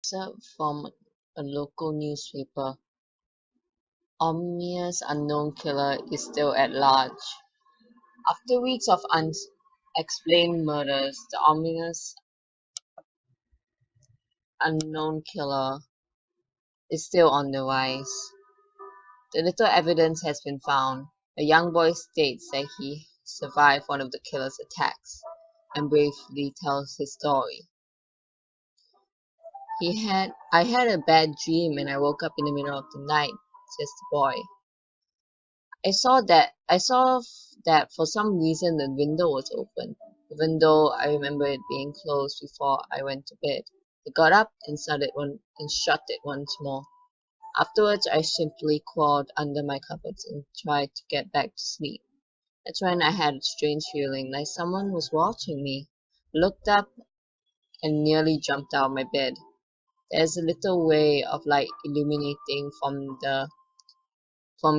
Excerpt from a local newspaper. Ominous unknown killer is still at large. After weeks of unexplained murders, the ominous unknown killer is still on the rise. The little evidence has been found. A young boy states that he survived one of the killer's attacks and bravely tells his story. I had a bad dream and I woke up in the middle of the night, says the boy. I saw that for some reason the window was open, even though I remember it being closed before I went to bed. I got up and shut it once more. Afterwards, I simply crawled under my covers and tried to get back to sleep. That's when I had a strange feeling like someone was watching me. I looked up and nearly jumped out of my bed. There's a little way of light illuminating from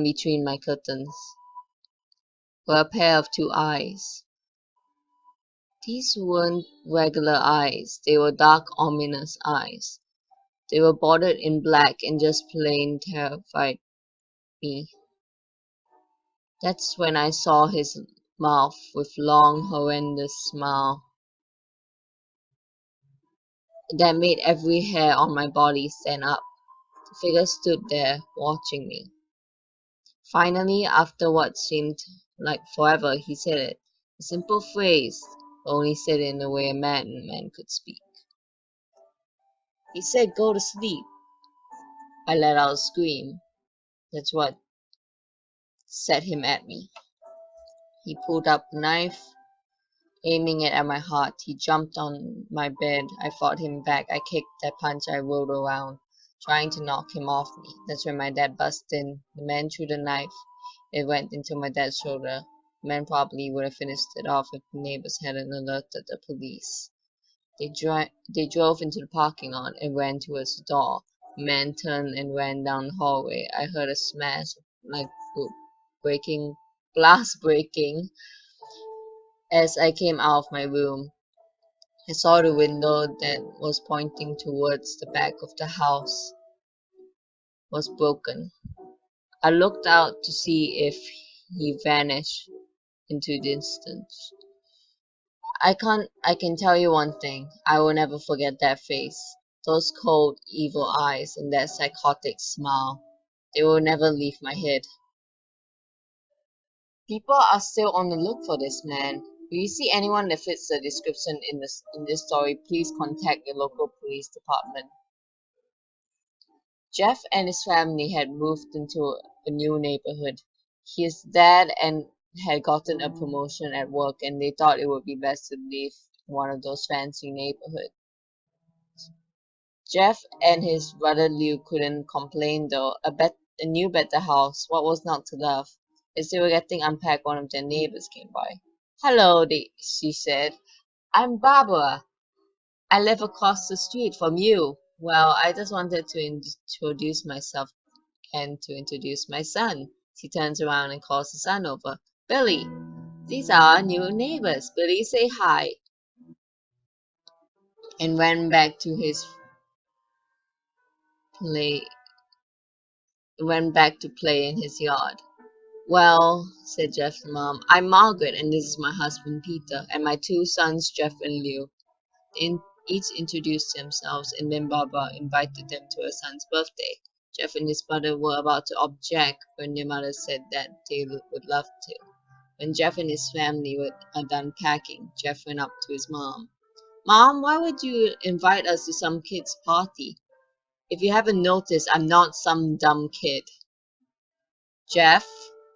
between my curtains were a pair of two eyes. These weren't regular eyes, they were dark, ominous eyes. They were bordered in black and just plain terrified me. That's when I saw his mouth with long, horrendous smile that made every hair on my body stand up. The figure stood there, watching me. Finally, after what seemed like forever, he said it. A simple phrase, only said in the way a madman could speak. He said, "Go to sleep." I let out a scream. That's what set him at me. He pulled up the knife, aiming it at my heart. He jumped on my bed. I fought him back. I kicked, I punched, I rolled around, trying to knock him off me. That's when my dad busted in. The man threw the knife. It went into my dad's shoulder. The man probably would have finished it off if the neighbors hadn't alerted the police. They drove into the parking lot and ran towards the door. The man turned and ran down the hallway. I heard a smash like breaking glass breaking as I came out of my room. I saw the window that was pointing towards the back of the house was broken. I looked out to see if he vanished into the distance. I can tell you one thing. I will never forget that face. Those cold, evil eyes and that psychotic smile. They will never leave my head. People are still on the look for this man. If you see anyone that fits the description in this story, please contact your local police department. Jeff and his family had moved into a new neighborhood. His dad and had gotten a promotion at work and they thought it would be best to live in one of those fancy neighborhoods. Jeff and his brother Liu couldn't complain though. A new better house. What was not to love? As they were getting unpacked, one of their neighbors came by. "Hello," she said. "I'm Barbara. I live across the street from you." "Well, I just wanted to introduce myself and to introduce my son." She turns around and calls the son over. "Billy, these are our new neighbors. Billy, say hi." And play went back to play in his yard. "Well," said Jeff's mom, "I'm Margaret, and this is my husband Peter, and my two sons, Jeff and Leo." Each introduced themselves, and then Barbara invited them to her son's birthday. Jeff and his brother were about to object when their mother said that they would love to. When Jeff and his family were done packing, Jeff went up to his mom. "Mom, why would you invite us to some kid's party? If you haven't noticed, I'm not some dumb kid." "Jeff,"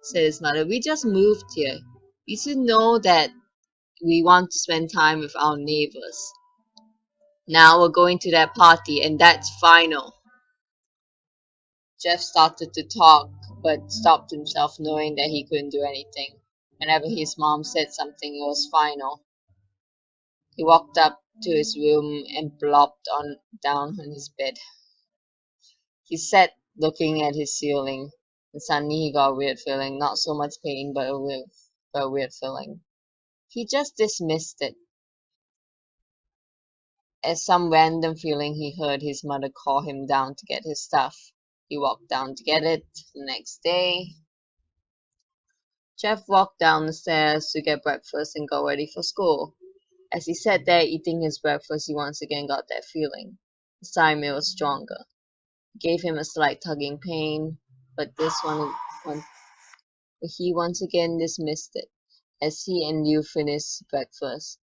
said his mother, "we just moved here. You should know that we want to spend time with our neighbors. Now we're going to that party, and that's final." Jeff started to talk, but stopped himself knowing that he couldn't do anything. Whenever his mom said something, it was final. He walked up to his room and plopped down on his bed. He sat looking at his ceiling, and suddenly he got a weird feeling. Not so much pain, but a weird feeling. He just dismissed it. As some random feeling he heard his mother call him down to get his stuff. He walked down to get it. The next day, Jeff walked down the stairs to get breakfast and got ready for school. As he sat there eating his breakfast, he once again got that feeling. This time it was stronger. It gave him a slight tugging pain, but he once again dismissed it as he and Liu finished breakfast.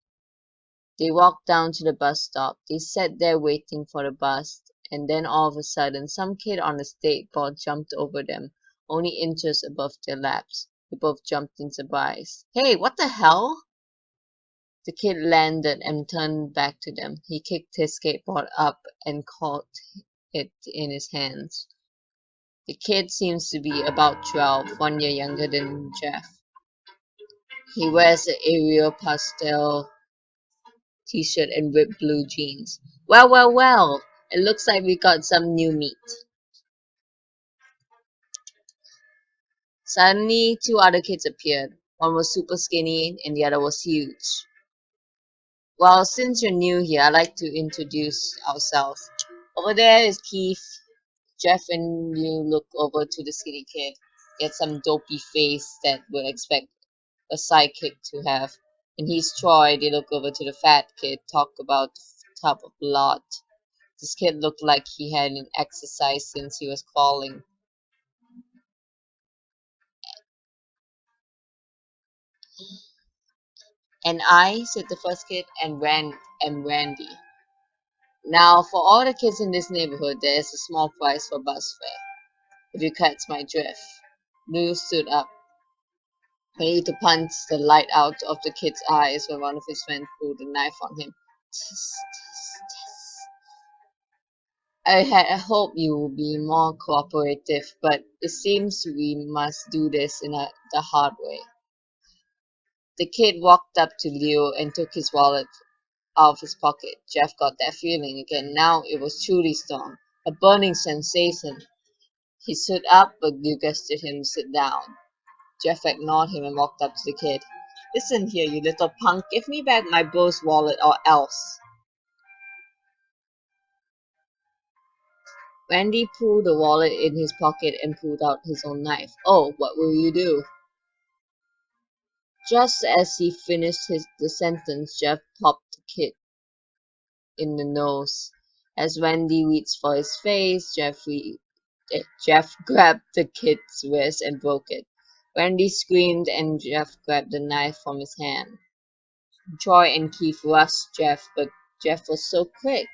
They walked down to the bus stop. They sat there waiting for the bus, and then all of a sudden, some kid on a skateboard jumped over them, only inches above their laps. They both jumped in surprise. Hey, what the hell? The kid landed and turned back to them. He kicked his skateboard up and caught it in his hands. The kid seems to be about 12, 1 year younger than Jeff. He wears an Ariel pastel t-shirt and ripped blue jeans. Well, well, well. It looks like we got some new meat. Suddenly, two other kids appeared. One was super skinny and the other was huge. Well, since you're new here, I'd like to introduce ourselves. Over there is Keith. Jeff and you look over to the skinny kid. Get some dopey face that would expect a sidekick to have. And he's Troy. They look over to the fat kid. Talk about the top of a lot. This kid looked like he hadn't exercised since he was crawling. And I, said the first kid, am Randy. Now, for all the kids in this neighborhood, there is a small price for bus fare, if you catch my drift. Lou stood up, ready to punch the light out of the kid's eyes when one of his friends pulled a knife on him. I had hoped you would be more cooperative, but it seems we must do this the hard way. The kid walked up to Leo and took his wallet out of his pocket. Jeff got that feeling again. Now it was truly strong, a burning sensation. He stood up, but Leo gestured him to sit down. Jeff ignored him and walked up to the kid. Listen here, you little punk. Give me back my bro's wallet or else. Randy pulled the wallet in his pocket and pulled out his own knife. Oh, what will you do? Just as he finished the sentence, Jeff popped the kid in the nose. As Randy reached for his face, Jeff grabbed the kid's wrist and broke it. Randy screamed and Jeff grabbed the knife from his hand. Troy and Keith rushed Jeff, but Jeff was so quick.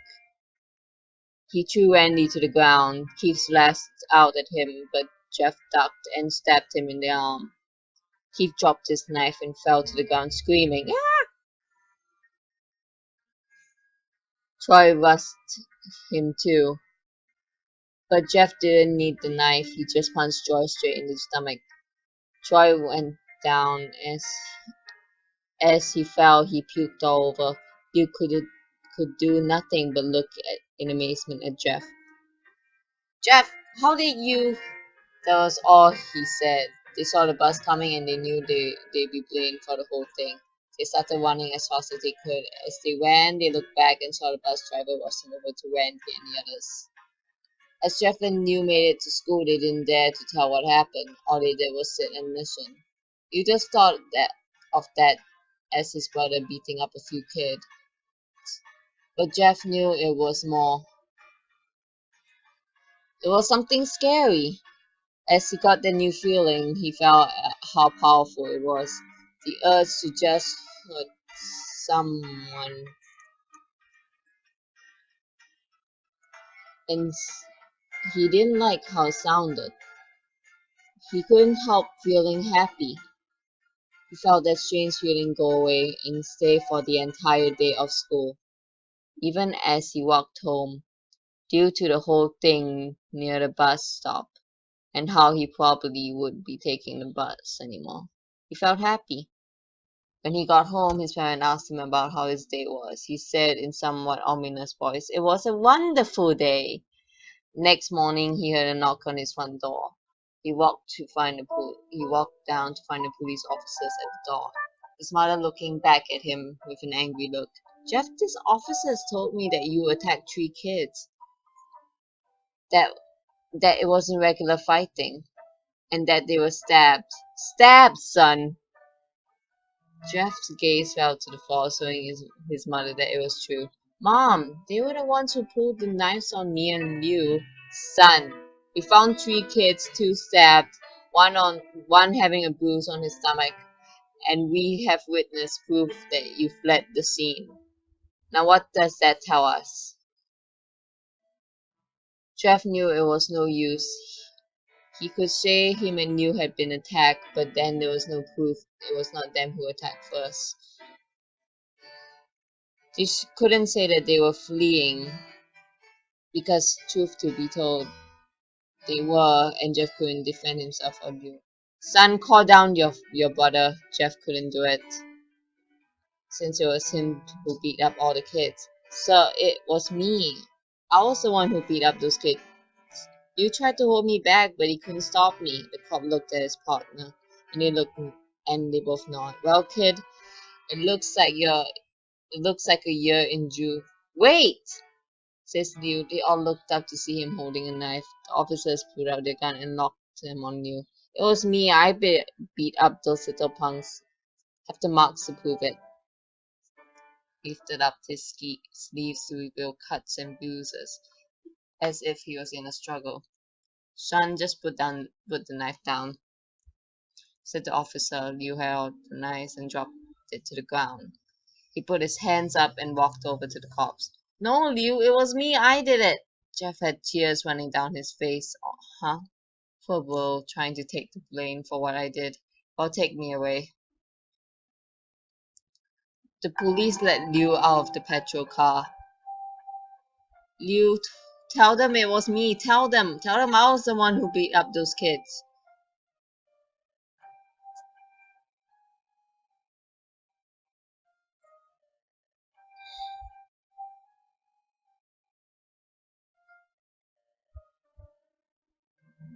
He threw Randy to the ground. Keith slashed out at him, but Jeff ducked and stabbed him in the arm. Keith dropped his knife and fell to the ground screaming. Ah! Troy rushed him too. But Jeff didn't need the knife. He just punched Troy straight in the stomach. Troy went down. As he fell, he puked all over. You could do nothing but look in amazement at Jeff. Jeff, how did you? That was all he said. They saw the bus coming and they knew they'd be blamed for the whole thing. They started running as fast as they could. As they ran, they looked back and saw the bus driver rushing over to Randy and the others. As Jeff and New made it to school, they didn't dare to tell what happened. All they did was sit and listen. You just thought of that as his brother beating up a few kids. But Jeff knew it was more. It was something scary. As he got the new feeling, he felt how powerful it was. The urge to just hurt someone. And he didn't like how it sounded. He couldn't help feeling happy. He felt that strange feeling go away and stay for the entire day of school. Even as he walked home, due to the whole thing near the bus stop, and how he probably would be taking the bus anymore. He felt happy. When he got home, his parents asked him about how his day was. He said in somewhat ominous voice, "It was a wonderful day." Next morning, he heard a knock on his front door. He walked down to find the police officers at the door. His mother looking back at him with an angry look. Jeff, these officers told me that you attacked 3 kids. That that it wasn't regular fighting, and that they were stabbed. Stabbed, son! Jeff's gaze fell to the floor, showing his mother that it was true. Mom, they were the ones who pulled the knives on me and you. Son, we found 3 kids, 2 stabbed, one having a bruise on his stomach, and we have witness proof that you fled the scene. Now what does that tell us? Jeff knew it was no use. He could say him and you had been attacked, but then there was no proof it was not them who attacked first. They couldn't say that they were fleeing, because truth to be told, they were, and Jeff couldn't defend himself or you. Son, call down your brother. Jeff couldn't do it, since it was him who beat up all the kids. Sir, it was me. I was the one who beat up those kids. You tried to hold me back, but he couldn't stop me. The cop looked at his partner, and they both nodded. Well, kid, it looks like a year in June. Wait, says Liu. They all looked up to see him holding a knife. The officers pulled out their gun and locked him on Liu. It was me. I beat up those little punks. Have the marks to prove it. He lifted up his sleeves to reveal cuts and bruises, as if he was in a struggle. Shan, just put the knife down, said the officer. Liu held the knife and dropped it to the ground. He put his hands up and walked over to the cops. No, Liu, it was me. I did it. Jeff had tears running down his face. Oh, huh? Poor Will, trying to take the blame for what I did. Well, take me away. The police let Liu out of the patrol car. Liu, tell them it was me. Tell them I was the one who beat up those kids.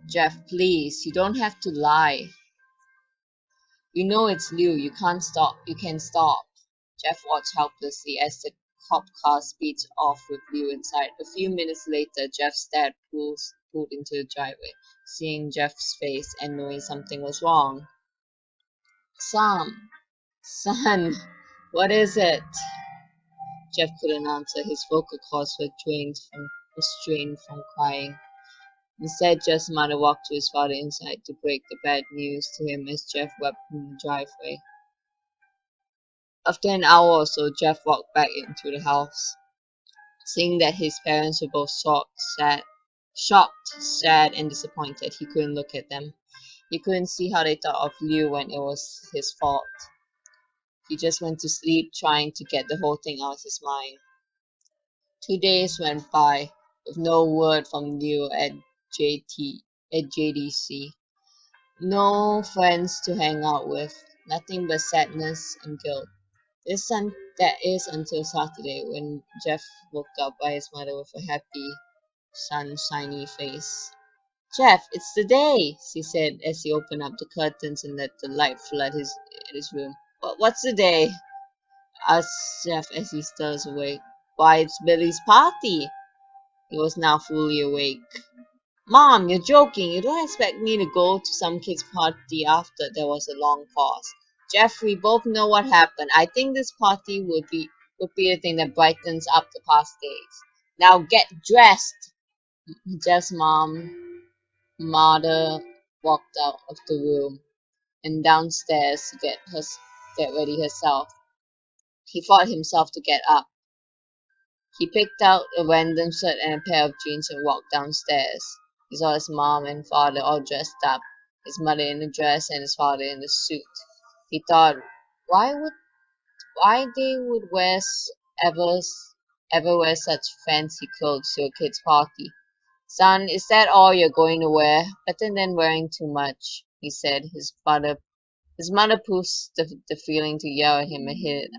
Jeff, please, you don't have to lie. You know it's Liu. You can't stop. You can stop. Jeff watched helplessly as the cop car speeds off with Liu inside. A few minutes later, Jeff's dad pulled into the driveway. Seeing Jeff's face and knowing something was wrong. Son, what is it? Jeff couldn't answer. His vocal cords were strained from crying. Instead, Jeff's mother walked to his father inside to break the bad news to him as Jeff wept in the driveway. After an hour or so, Jeff walked back into the house. Seeing that his parents were both shocked, sad, and disappointed, he couldn't look at them. He couldn't see how they thought of Liu when it was his fault. He just went to sleep, trying to get the whole thing out of his mind. 2 days went by with no word from Liu at JDC. No friends to hang out with, nothing but sadness and guilt. That is until Saturday, when Jeff woke up by his mother with a happy, sunshiny face. Jeff, it's the day, she said as he opened up the curtains and let the light flood his room. What's the day? Asked Jeff as he stirs awake. Why, it's Billy's party. He was now fully awake. Mom, you're joking. You don't expect me to go to some kid's party after there was a long pause. Jeff, we both know what happened. I think this party would be the thing that brightens up the past days. Now get dressed. Jeff's mother walked out of the room and downstairs to get ready herself. He fought himself to get up. He picked out a random shirt and a pair of jeans and walked downstairs. He saw his mom and father all dressed up, his mother in a dress and his father in a suit. He thought, why they would ever wear such fancy clothes to a kid's party. Son, is that all you're going to wear? Better than wearing too much, he said. His mother pushed the feeling to yell at him and hit it.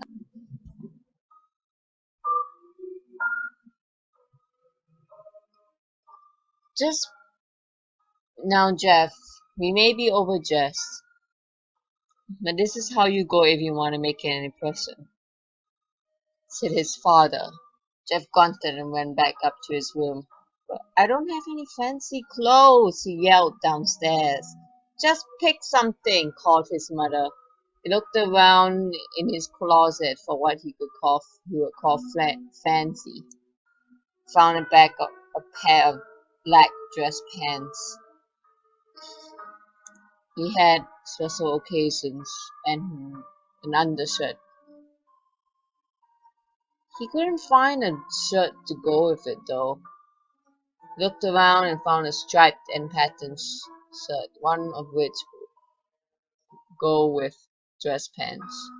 Just now, Jeff, we may be overdressed, but this is how you go if you want to make an impression. said his father. Jeff grunted and went back up to his room. "But I don't have any fancy clothes," he yelled downstairs. "Just pick something," called his mother. He looked around in his closet for what he would call fancy. Found a pair of black dress pants. He had special occasions and an undershirt. He couldn't find a shirt to go with it though. Looked around and found a striped and patterned shirt, one of which would go with dress pants.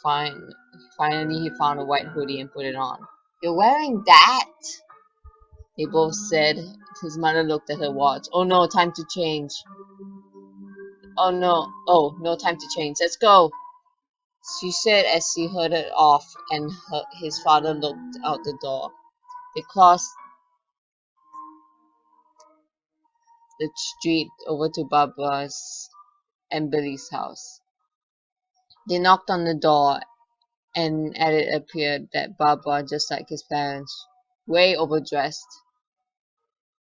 Fine. Finally, he found a white hoodie and put it on. "You're wearing that?" they both said. His mother looked at her watch. "Oh no, time to change." "Oh no, time to change. Let's go," she said as she hurried off, and his father looked out the door. They crossed the street over to Barbara's and Billy's house. They knocked on the door, and at it appeared that Barbara, just like his parents, way overdressed.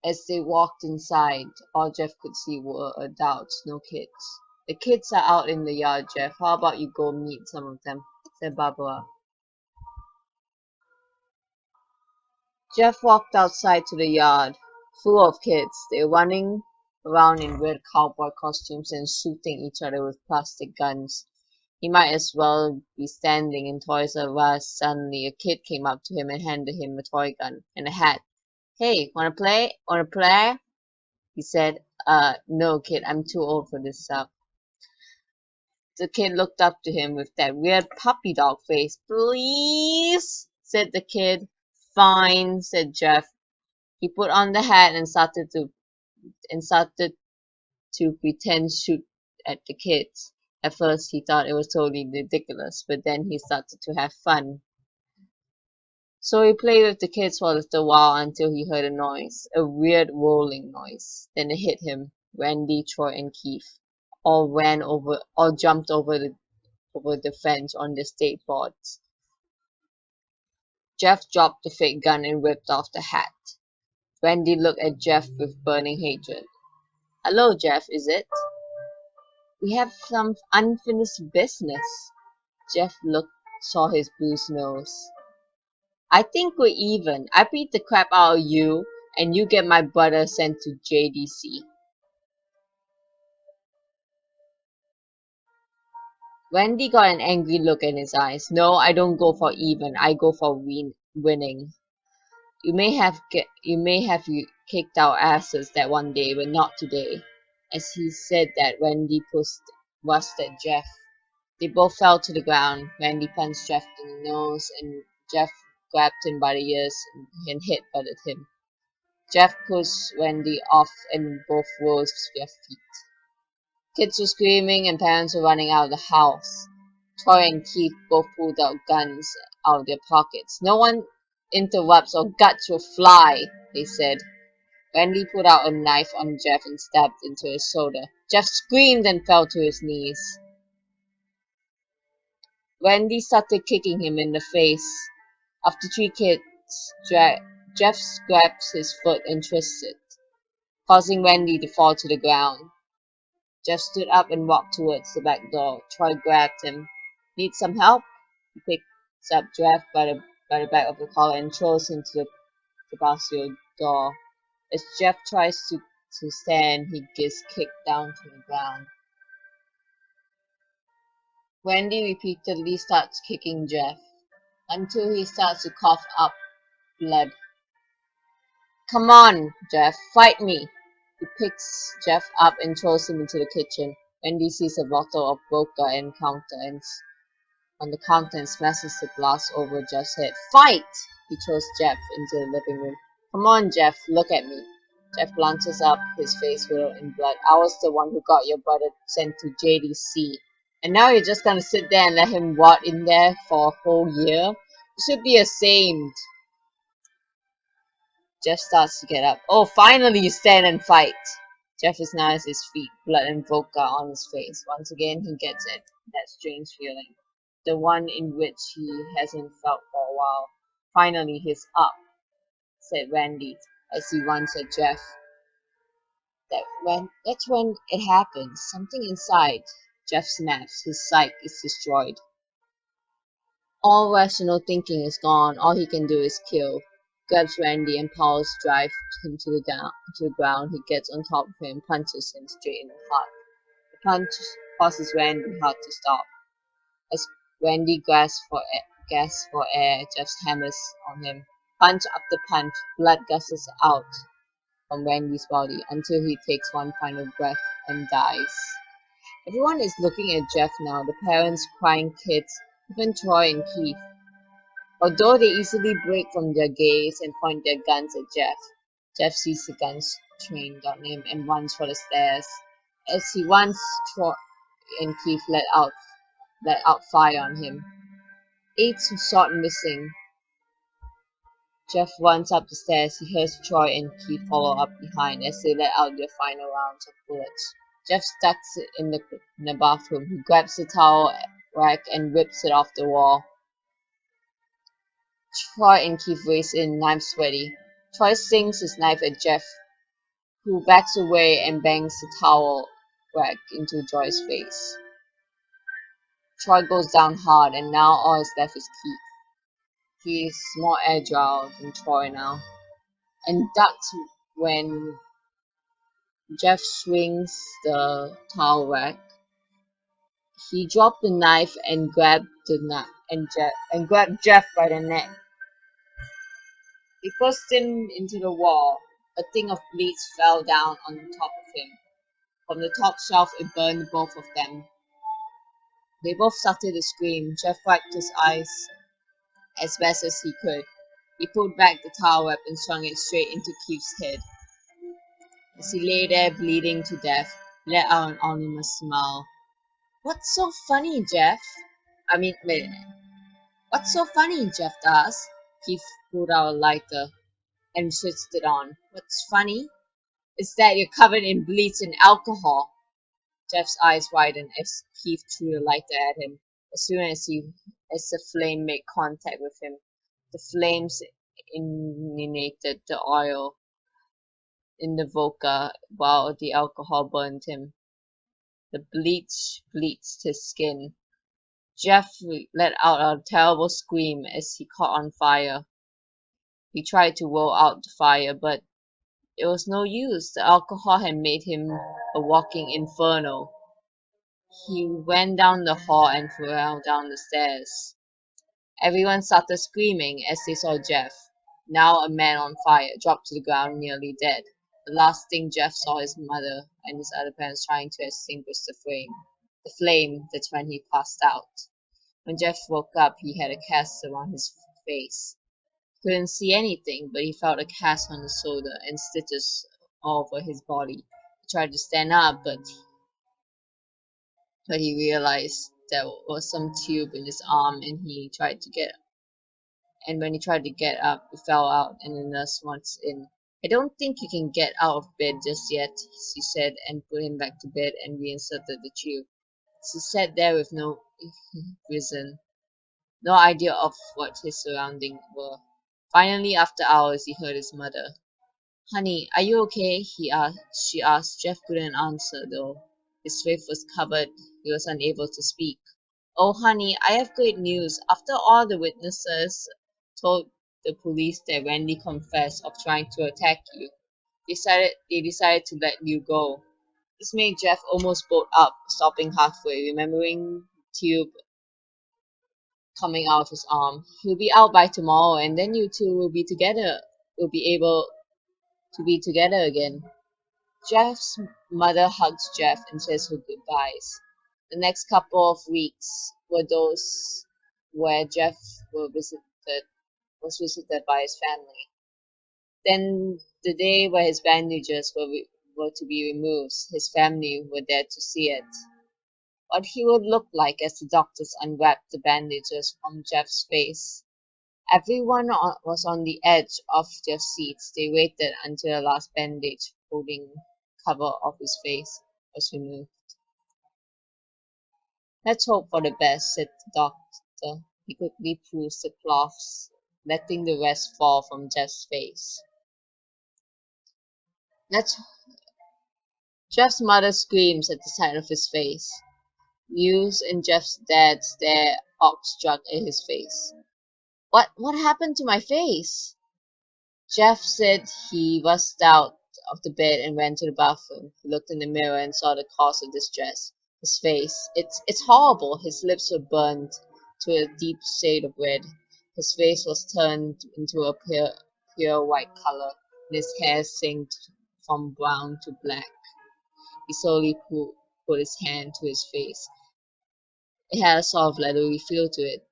As they walked inside, all Jeff could see were adults, no kids. "The kids are out in the yard, Jeff. How about you go meet some of them?" said Barbara. Jeff walked outside to the yard, full of kids. They were running around in weird cowboy costumes and shooting each other with plastic guns. He might as well be standing in Toys R Us. Suddenly, a kid came up to him and handed him a toy gun and a hat. "Hey, wanna play? Wanna play?" he said. No, kid, I'm too old for this stuff." The kid looked up to him with that weird puppy dog face. "Please," said the kid. "Fine," said Jeff. He put on the hat and started to pretend shoot at the kids. At first he thought it was totally ridiculous, but then he started to have fun. So he played with the kids for a little while until he heard a noise, a weird rolling noise. Then it hit him. Randy, Troy, and Keith all jumped over the fence on the skateboards. Jeff dropped the fake gun and ripped off the hat. Randy looked at Jeff with burning hatred. "Hello, Jeff, is it? We have some unfinished business." Jeff saw his bruised nose. "I think we're even. I beat the crap out of you, and you get my brother sent to JDC." Randy got an angry look in his eyes. "No, I don't go for even. I go for winning. You may have kicked our asses that one day, but not today." As he said that, Randy rushed at Jeff. They both fell to the ground. Randy punched Jeff in the nose, and Jeff grabbed him by the ears and head-butted him. Jeff pushed Randy off, and both rose to their feet. Kids were screaming, and parents were running out of the house. Troy and Keith both pulled out guns out of their pockets. "No one interrupts or guts will fly," they said. Randy pulled out a knife on Jeff and stabbed into his shoulder. Jeff screamed and fell to his knees. Randy started kicking him in the face. After three kids, Jeff grabbed his foot and twisted, causing Randy to fall to the ground. Jeff stood up and walked towards the back door. Troy grabbed him. "Need some help?" He picks up Jeff by the back of the collar and throws him to the patio door. As Jeff tries to stand, he gets kicked down to the ground. Randy repeatedly starts kicking Jeff until he starts to cough up blood. "Come on, Jeff, fight me!" He picks Jeff up and throws him into the kitchen. Randy sees a bottle of vodka on the counter and smashes the glass over Jeff's head. "Fight!" He throws Jeff into the living room. "Come on, Jeff, look at me." Jeff glances up, his face riddled in blood. "I was the one who got your brother sent to JDC. And now you're just gonna sit there and let him rot in there for a whole year? You should be ashamed." Jeff starts to get up. "Oh, finally you stand and fight." Jeff is now at his feet, blood and vodka on his face. Once again, he gets it. That strange feeling. the one in which he hasn't felt for a while. Finally, he's up, said Randy as he once at Jeff. That's when it happens. Something inside Jeff snaps. His psyche is destroyed. All rational thinking is gone. All he can do is kill. Grabs Randy and powers drive him to the ground. He gets on top of him, punches him straight in the heart. The punch causes Randy hard to stop. As Randy gasps for air, Jeff hammers on him. Punch after punch, blood gushes out from Randy's body until he takes one final breath and dies. Everyone is looking at Jeff now, the parents, crying kids, even Troy and Keith. Although they easily break from their gaze and point their guns at Jeff, Jeff sees the guns trained on him and runs for the stairs. As he runs, Troy and Keith let out fire on him. 8 shot missing. Jeff runs up the stairs. He hears Troy and Keith follow up behind as they let out their final rounds of bullets. Jeff ducks in the bathroom. He grabs the towel rack and rips it off the wall. Troy and Keith race in, knives ready. Troy slings his knife at Jeff, who backs away and bangs the towel rack into Troy's face. Troy goes down hard, and now all is left is Keith. He is more agile than Troy now, and ducks when Jeff swings the towel rack. He dropped the knife and grabbed Jeff by the neck. He pushed him into the wall. A thing of bleach fell down on top of him. From the top shelf, it burned both of them. They both started to scream. Jeff wiped his eyes as best as he could. He pulled back the towel wrap and swung it straight into Keith's head. As he lay there bleeding to death, he let out an ominous smile. What's so funny, Jeff? Wait a minute. What's so funny, Jeff asked. Keith pulled out a lighter and switched it on. What's funny is that you're covered in bleach and alcohol. Jeff's eyes widened as Keith threw the lighter at him. As soon as the flame made contact with him, the flames ignited the oil in the vodka while the alcohol burned him. The bleach bleached his skin. Jeff let out a terrible scream as he caught on fire. He tried to roll out the fire, but it was no use. The alcohol had made him a walking inferno. He went down the hall and fell down the stairs. Everyone started screaming as they saw Jeff, now a man on fire, drop to the ground nearly dead. The last thing Jeff saw his mother and his other parents trying to extinguish the flame. That's when he passed out. When Jeff woke up, he had a cast around his face. He couldn't see anything, but he felt a cast on his shoulder and stitches all over his body. He tried to stand up, but he realized there was some tube in his arm, and when he tried to get up, he fell out, and the nurse wants in. I don't think you can get out of bed just yet, she said, and put him back to bed and reinserted the tube. She sat there with no reason, no idea of what his surroundings were. Finally, after hours, he heard his mother. Honey, are you okay? She asked. Jeff couldn't answer, though. His face was covered. He was unable to speak. Oh, honey, I have great news. After all the witnesses told the police that Randy confessed of trying to attack you, they decided to let you go. This made Jeff almost bolt up, stopping halfway, remembering the tube coming out of his arm. He'll be out by tomorrow, and then you two will be together. Will be able to be together again. Jeff's mother hugs Jeff and says her goodbyes. The next couple of weeks were those where Jeff was visited by his family. Then the day where his bandages were to be removed, his family were there to see it. What he would look like as the doctors unwrapped the bandages from Jeff's face. Everyone was on the edge of their seats. They waited until the last bandage holding cover of his face was removed. Let's hope for the best, said the doctor. He quickly pulls the cloths, letting the rest fall from Jeff's face. Let's Jeff's mother screams at the sight of his face. Lewis and Jeff's dad stare awestruck at his face. What happened to my face? Jeff said he rushed out of the bed and ran to the bathroom. He looked in the mirror and saw the cause of distress. His face. It's horrible. His lips were burned to a deep shade of red. His face was turned into a pure white color, and his hair sank from brown to black. He slowly put his hand to his face. It had a sort of leathery feel to it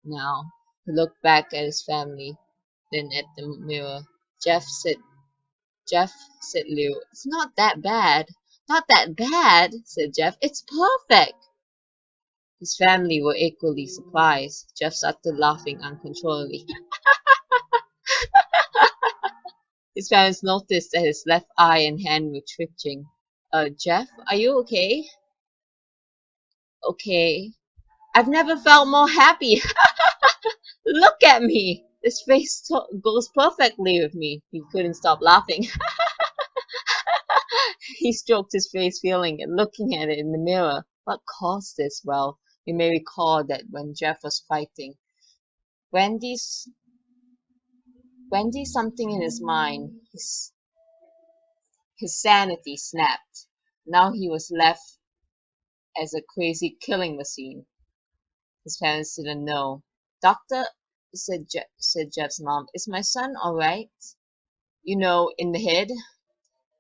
now. He looked back at his family, then at the mirror. Jeff, said Leo. It's not that bad. Not that bad, said Jeff. It's perfect. His family were equally surprised. Jeff started laughing uncontrollably. His parents noticed that his left eye and hand were twitching. Jeff, are you okay? Okay. I've never felt more happy. Look at me. This face goes perfectly with me. He couldn't stop laughing. He stroked his face, feeling it, looking at it in the mirror. What caused this? Well, you may recall that when Jeff was fighting, Wendy's something in his mind. His sanity snapped. Now he was left as a crazy killing machine. His parents didn't know. Doctor, said Jeff's mom, is my son alright? You know, in the head?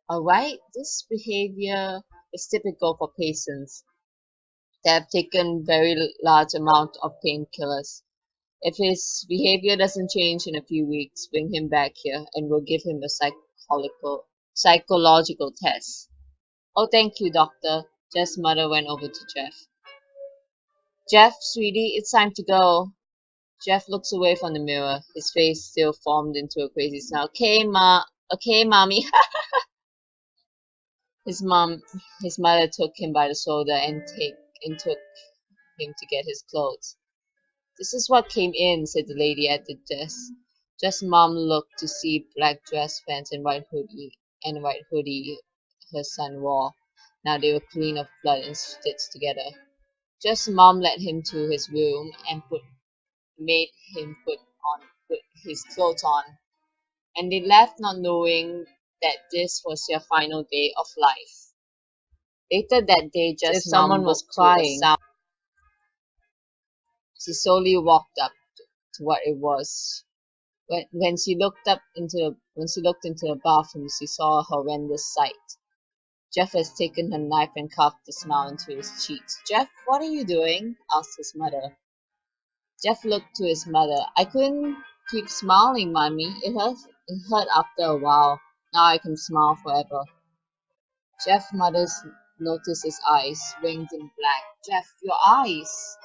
Alright, this behavior is typical for patients that have taken very large amount of painkillers. If his behavior doesn't change in a few weeks, bring him back here and we'll give him a psychological test. Oh, thank you, doctor. Jeff's mother went over to Jeff. Jeff, sweetie, it's time to go. Jeff looks away from the mirror, his face still formed into a crazy smile. Okay, mommy. His mother took him by the shoulder and took him to get his clothes. This is what came in, said the lady at the desk. Jeff's mom looked to see black dress pants and white hoodie her son wore. Now they were clean of blood and stitched together. Jeff's mom led him to his room and made him put his clothes on. And they left not knowing that this was their final day of life. Later that day, Jeff's mom someone was crying. She slowly walked up to what it was. When she looked into the bathroom, she saw a horrendous sight. Jeff has taken her knife and carved a smile into his cheeks. Jeff, what are you doing? Asked his mother. Jeff looked to his mother. I couldn't keep smiling, Mommy. It hurt after a while. Now I can smile forever. Jeff's mother noticed his eyes, ringed in black. Jeff, your eyes!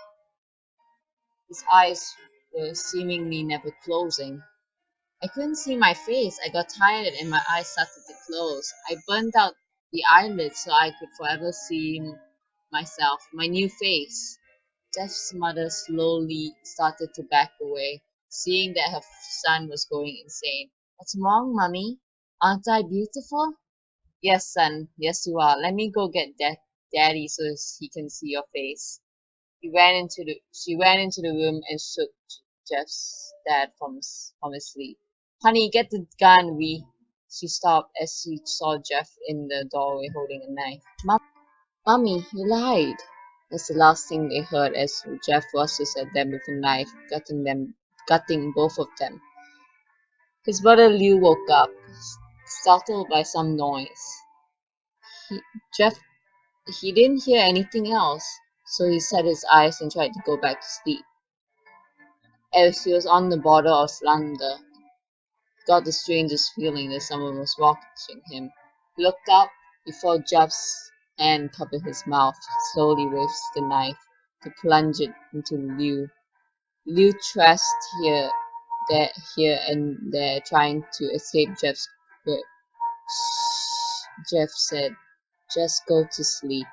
His eyes were seemingly never closing. I couldn't see my face. I got tired and my eyes started to close. I burned out the eyelids so I could forever see myself, my new face. Jeff's mother slowly started to back away, seeing that her son was going insane. What's wrong, Mommy? Aren't I beautiful? Yes, son. Yes, you are. Let me go get Daddy so he can see your face. She ran into the room and shook Jeff's dad from his sleep. Honey, get the gun, She stopped as she saw Jeff in the doorway holding a knife. Mommy, you lied. That's the last thing they heard as Jeff rushes at them with a knife, gutting both of them. His brother Liu woke up, startled by some noise. Jeff, he didn't hear anything else, so he shut his eyes and tried to go back to sleep. As he was on the border of slumber, he got the strangest feeling that someone was watching him. He looked up before Jeff's hand covered his mouth. He slowly raised the knife to plunge it into Liu. Liu thrashed here and there, trying to escape Jeff's grip. Shh, Jeff said, just go to sleep.